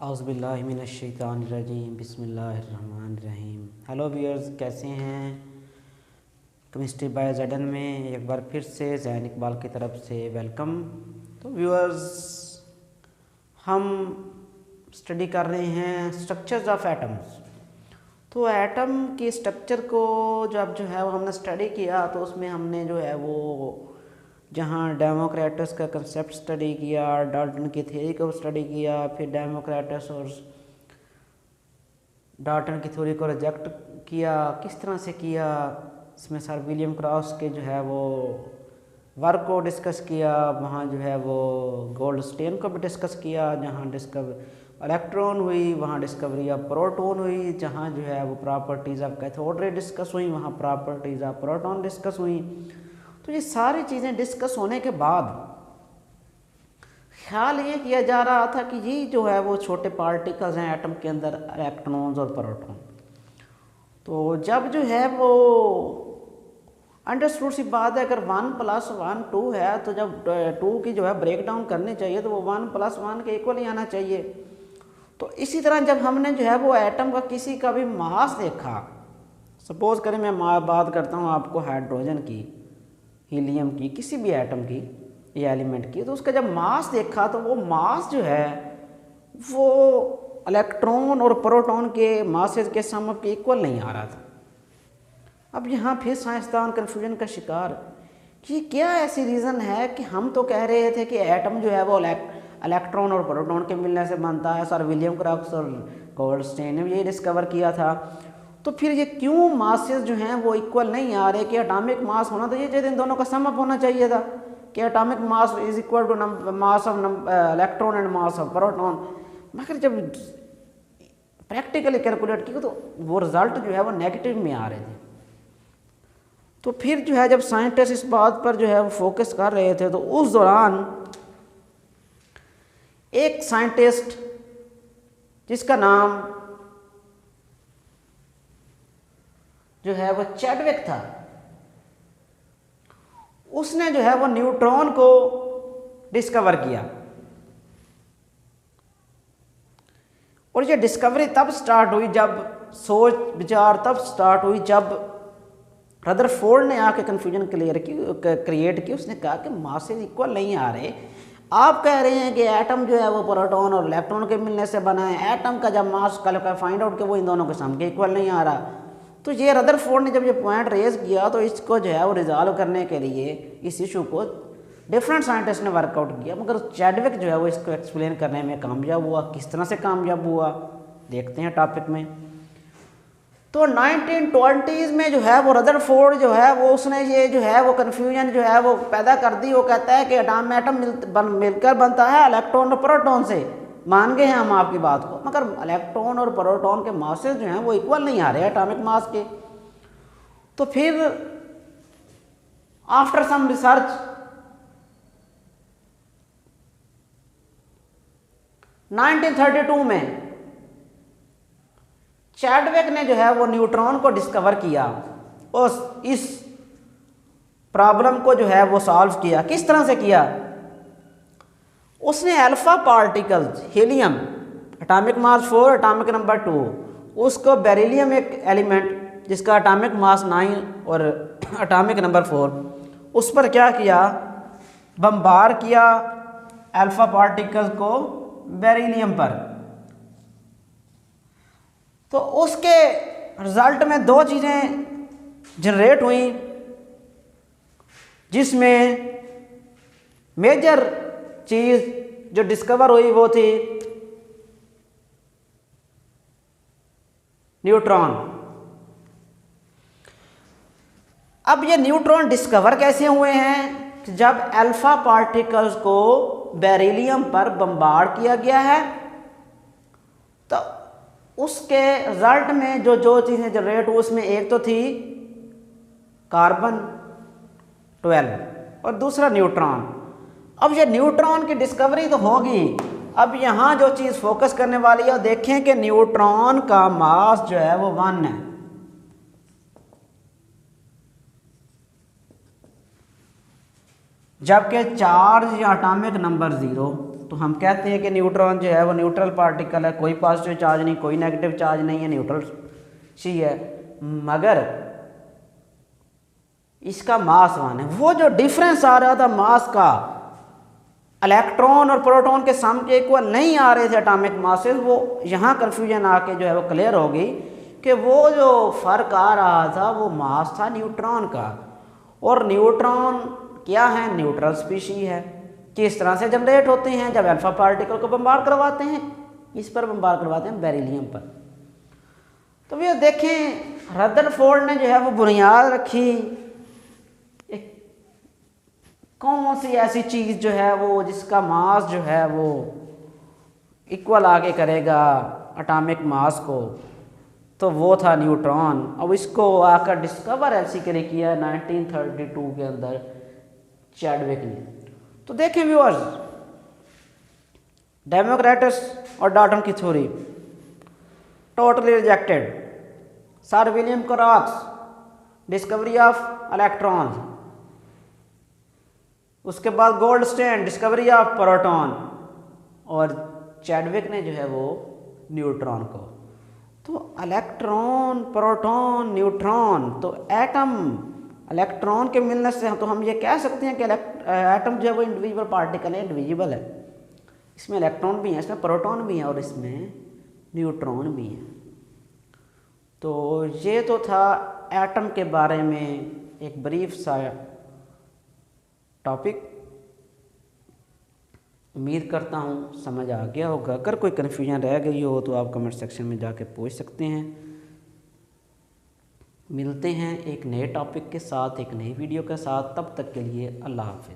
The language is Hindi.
औज़ुबिल्लाहिमिनश्शैतानिर्रजीम बिस्मिल्लाहिर्रहमानिर्रहीम। हेलो व्यूअर्स, कैसे हैं? केमिस्ट्री बाय ज़ेडन में एक बार फिर से ज़ैन इकबाल की तरफ से वेलकम। तो व्यूअर्स, हम स्टडी कर रहे हैं स्ट्रक्चर्स ऑफ एटम्स। तो एटम के स्ट्रक्चर को जब वो हमने स्टडी किया तो उसमें हमने वो जहाँ डेमोक्रेटस का कंसेप्ट स्टडी किया, डाल्टन की थ्योरी को स्टडी किया, फिर डेमोक्रेटस और डाल्टन की थ्योरी को रिजेक्ट किया, किस तरह से किया, इसमें सर विलियम क्रॉस के वो वर्क को डिस्कस किया। वहाँ वो गोल्डस्टेन को भी डिस्कस किया, जहाँ इलेक्ट्रॉन हुई, वहाँ डिस्कवरी ऑफ प्रोटॉन हुई, जहाँ वो properties of cathode ray discuss हुई, वहाँ प्रॉपर्टीज़ ऑफ प्रोटॉन डिस्कस हुई। तो ये सारी चीज़ें डिस्कस होने के बाद ख्याल ये किया जा रहा था कि ये वो छोटे पार्टिकल्स हैं एटम के अंदर, इलेक्ट्रॉन्स और प्रोटॉन। तो जब वो अंडरस्टूड सी बात है, अगर 1 + 1 2 है, तो जब 2 की ब्रेक डाउन करनी चाहिए तो वो 1 + 1 के इक्वल ही आना चाहिए। तो इसी तरह जब हमने वो एटम का किसी का भी मास देखा, सपोज करें मैं बात करता हूँ आपको हाइड्रोजन की, हीलियम की, किसी भी एटम की या एलिमेंट की, तो उसका जब मास देखा तो वो मास वो इलेक्ट्रॉन और प्रोटॉन के मासेज के सम के इक्वल नहीं आ रहा था। अब यहाँ फिर साइंसदान कन्फ्यूजन का शिकार कि क्या ऐसी रीज़न है कि हम तो कह रहे थे कि एटम वो इलेक्ट्रॉन और प्रोटॉन के मिलने से बनता है, सर विलियम क्रॉस और गोल्डस्टेन ने ये डिस्कवर किया था। तो फिर ये क्यों मासेस वो इक्वल नहीं आ रहे? कि एटॉमिक मास होना तो ये इन दोनों का सम अप होना चाहिए था कि atomic mass is equal to mass of electron and mass of proton. मगर जब प्रैक्टिकली कैलकुलेट किया तो वो रिजल्ट वो नेगेटिव में आ रहे थे। तो फिर जब साइंटिस्ट इस बात पर वो फोकस कर रहे थे, तो उस दौरान एक साइंटिस्ट जिसका नाम वो चैडविक था, उसने वो न्यूट्रॉन को डिस्कवर किया। और ये डिस्कवरी तब स्टार्ट हुई, जब सोच विचार तब स्टार्ट हुई जब रदरफोर्ड ने आके कन्फ्यूजन क्रिएट की। उसने कहा कि मासेज इक्वल नहीं आ रहे। आप कह रहे हैं कि एटम वो प्रोटॉन और इलेक्ट्रॉन के मिलने से बना है। एटम का जब मास का फाइंड आउट कि वो इन दोनों के सम के इक्वल नहीं आ रहा। तो ये रदरफोर्ड ने जब ये पॉइंट रेज किया तो इसको वो रिजॉल्व करने के लिए इस इशू को डिफरेंट साइंटिस्ट ने वर्कआउट किया, मगर चैडविक वो इसको एक्सप्लेन करने में कामयाब हुआ। किस तरह से कामयाब हुआ देखते हैं टॉपिक में। तो 1920s में वो रदरफोर्ड वो उसने ये वो कन्फ्यूजन वो पैदा कर दी। वो कहता है कि एटम मिलकर बनता है इलेक्ट्रॉन और प्रोटॉन से। मान गए हैं हम आपकी बात को, मगर इलेक्ट्रॉन और प्रोटॉन के मासेस वो इक्वल नहीं आ रहे एटॉमिक मास के। तो फिर आफ्टर सम रिसर्च 1932 में चैडविक ने वो न्यूट्रॉन को डिस्कवर किया और इस प्रॉब्लम को वो सॉल्व किया। किस तरह से किया? उसने alpha particles, helium atomic mass 4, atomic number 2, उसको बेरिलियम एक एलिमेंट जिसका एटॉमिक मास 9 और एटॉमिक नंबर 4, उस पर क्या किया? बमबार किया अल्फा पार्टिकल्स को बेरिलियम पर। तो उसके रिजल्ट में 2 चीज़ें जनरेट हुई, जिसमें मेजर चीज़ जो डिस्कवर हुई वो थी न्यूट्रॉन। अब ये न्यूट्रॉन डिस्कवर कैसे हुए हैं? जब अल्फा पार्टिकल्स को बेरिलियम पर बमबार्ड किया गया है, तो उसके रिजल्ट में जो चीज़ें जनरेट हुई, उसमें एक तो थी कार्बन 12 और दूसरा न्यूट्रॉन। अब ये न्यूट्रॉन की डिस्कवरी तो होगी। अब यहाँ जो चीज़ फोकस करने वाली है, देखें कि न्यूट्रॉन का मास वो 1 है, जबकि चार्ज या एटॉमिक नंबर 0। तो हम कहते हैं कि न्यूट्रॉन जो है वो न्यूट्रल पार्टिकल है, कोई पॉजिटिव चार्ज नहीं, कोई नेगेटिव चार्ज नहीं है, न्यूट्रल सी है। मगर इसका मास 1 है। वो जो डिफरेंस आ रहा था मास का, इलेक्ट्रॉन और प्रोटॉन के सम के इक्वल नहीं आ रहे थे एटॉमिक मासेस, वो यहाँ कन्फ्यूजन आके जो है वो क्लियर हो गई कि वो जो फर्क आ रहा था वो मास था न्यूट्रॉन का। और न्यूट्रॉन क्या है? न्यूट्रल स्पीशी है। किस तरह से जनरेट होते हैं? जब अल्फा पार्टिकल को बम्बार्ड करवाते हैं, इस पर बम्बार्ड करवाते हैं, बेरिलियम पर। तो ये देखें रदरफोर्ड ने जो है वो बुनियाद रखी, कौन सी ऐसी चीज़ जो है वो जिसका मास जो है वो इक्वल आगे करेगा एटॉमिक मास को, तो वो था न्यूट्रॉन। अब इसको आकर डिस्कवर बेसिकली किया 1932 के अंदर चैडविक ने। तो देखें व्यूअर्स, डेमोक्रिटस और डाल्टन की theory totally rejected. Sir William Crocs discovery of electrons, उसके बाद गोल्डस्टेन डिस्कवरी ऑफ प्रोटॉन, और चैडविक ने जो है वो न्यूट्रॉन को। तो इलेक्ट्रॉन, प्रोटॉन, न्यूट्रॉन, तो एटम इलेक्ट्रॉन के मिलने से तो हम ये कह सकते हैं कि एटम जो है वो इंडिविजुअल पार्टिकल है, इंडिविजिबल है। इसमें इलेक्ट्रॉन भी हैं, इसमें प्रोटॉन भी हैं और इसमें न्यूट्रॉन भी हैं। तो ये तो था एटम के बारे में एक ब्रीफ सा टॉपिक। उम्मीद करता हूँ समझ आ गया होगा। अगर कोई कन्फ्यूजन रह गई हो तो आप कमेंट सेक्शन में जाके पूछ सकते हैं। मिलते हैं एक नए टॉपिक के साथ, एक नई वीडियो के साथ। तब तक के लिए अल्लाह हाफ़िज़।